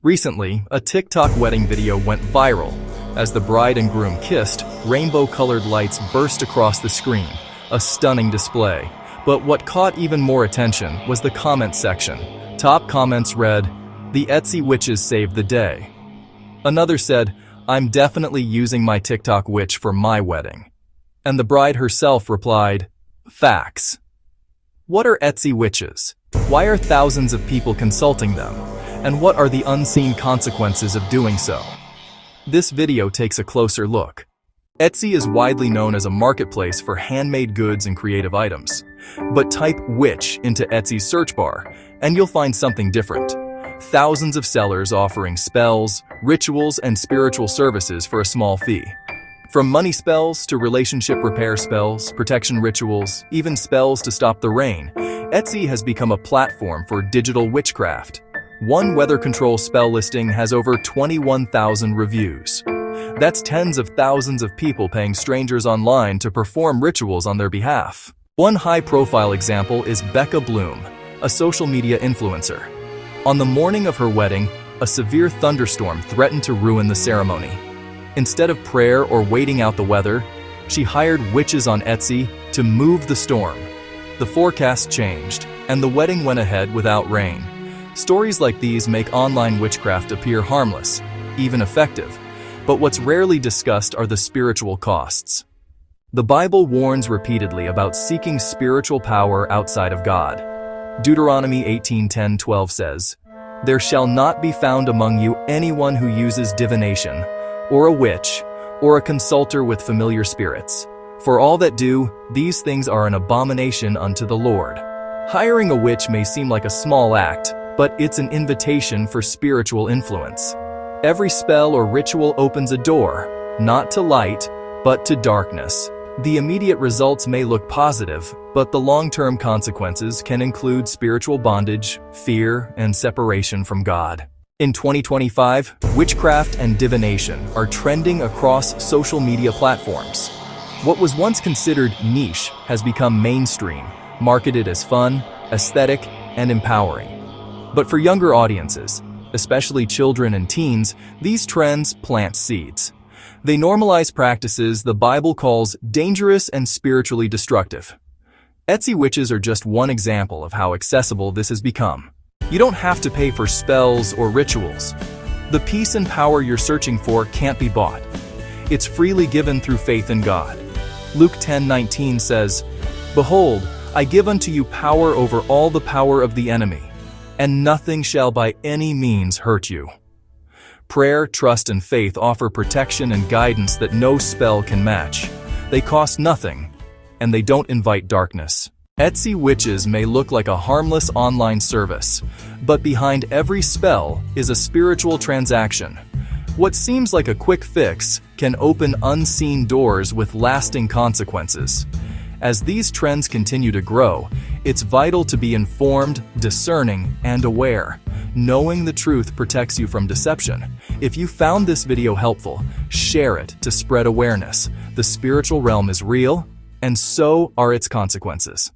Recently, a TikTok wedding video went viral. As the bride and groom kissed, rainbow-colored lights burst across the screen, a stunning display. But what caught even more attention was the comment section. Top comments read, "The Etsy witches saved the day." Another said, "I'm definitely using my TikTok witch for my wedding." And the bride herself replied, "Facts." What are Etsy witches? Why are thousands of people consulting them? And what are the unseen consequences of doing so? This video takes a closer look. Etsy is widely known as a marketplace for handmade goods and creative items. But type witch into Etsy's search bar, and you'll find something different. Thousands of sellers offering spells, rituals, and spiritual services for a small fee. From money spells to relationship repair spells, protection rituals, even spells to stop the rain, Etsy has become a platform for digital witchcraft. One weather control spell listing has over 21,000 reviews. That's tens of thousands of people paying strangers online to perform rituals on their behalf. One high-profile example is Becca Bloom, a social media influencer. On the morning of her wedding, a severe thunderstorm threatened to ruin the ceremony. Instead of prayer or waiting out the weather, she hired witches on Etsy to move the storm. The forecast changed, and the wedding went ahead without rain. Stories like these make online witchcraft appear harmless, even effective. But what's rarely discussed are the spiritual costs. The Bible warns repeatedly about seeking spiritual power outside of God. Deuteronomy 18:10-12 says, "There shall not be found among you anyone who uses divination, or a witch, or a consulter with familiar spirits. For all that do, these things are an abomination unto the Lord." Hiring a witch may seem like a small act, but it's an invitation for spiritual influence. Every spell or ritual opens a door, not to light, but to darkness. The immediate results may look positive, but the long-term consequences can include spiritual bondage, fear, and separation from God. In 2025, witchcraft and divination are trending across social media platforms. What was once considered niche has become mainstream, marketed as fun, aesthetic, and empowering. But for younger audiences, especially children and teens, these trends plant seeds. They normalize practices the Bible calls dangerous and spiritually destructive. Etsy witches are just one example of how accessible this has become. You don't have to pay for spells or rituals. The peace and power you're searching for can't be bought. It's freely given through faith in God. Luke 10:19 says, "Behold, I give unto you power over all the power of the enemy, and nothing shall by any means hurt you." Prayer, trust, and faith offer protection and guidance that no spell can match. They cost nothing, and they don't invite darkness. Etsy witches may look like a harmless online service, but behind every spell is a spiritual transaction. What seems like a quick fix can open unseen doors with lasting consequences. As these trends continue to grow, it's vital to be informed, discerning, and aware. Knowing the truth protects you from deception. If you found this video helpful, share it to spread awareness. The spiritual realm is real, and so are its consequences.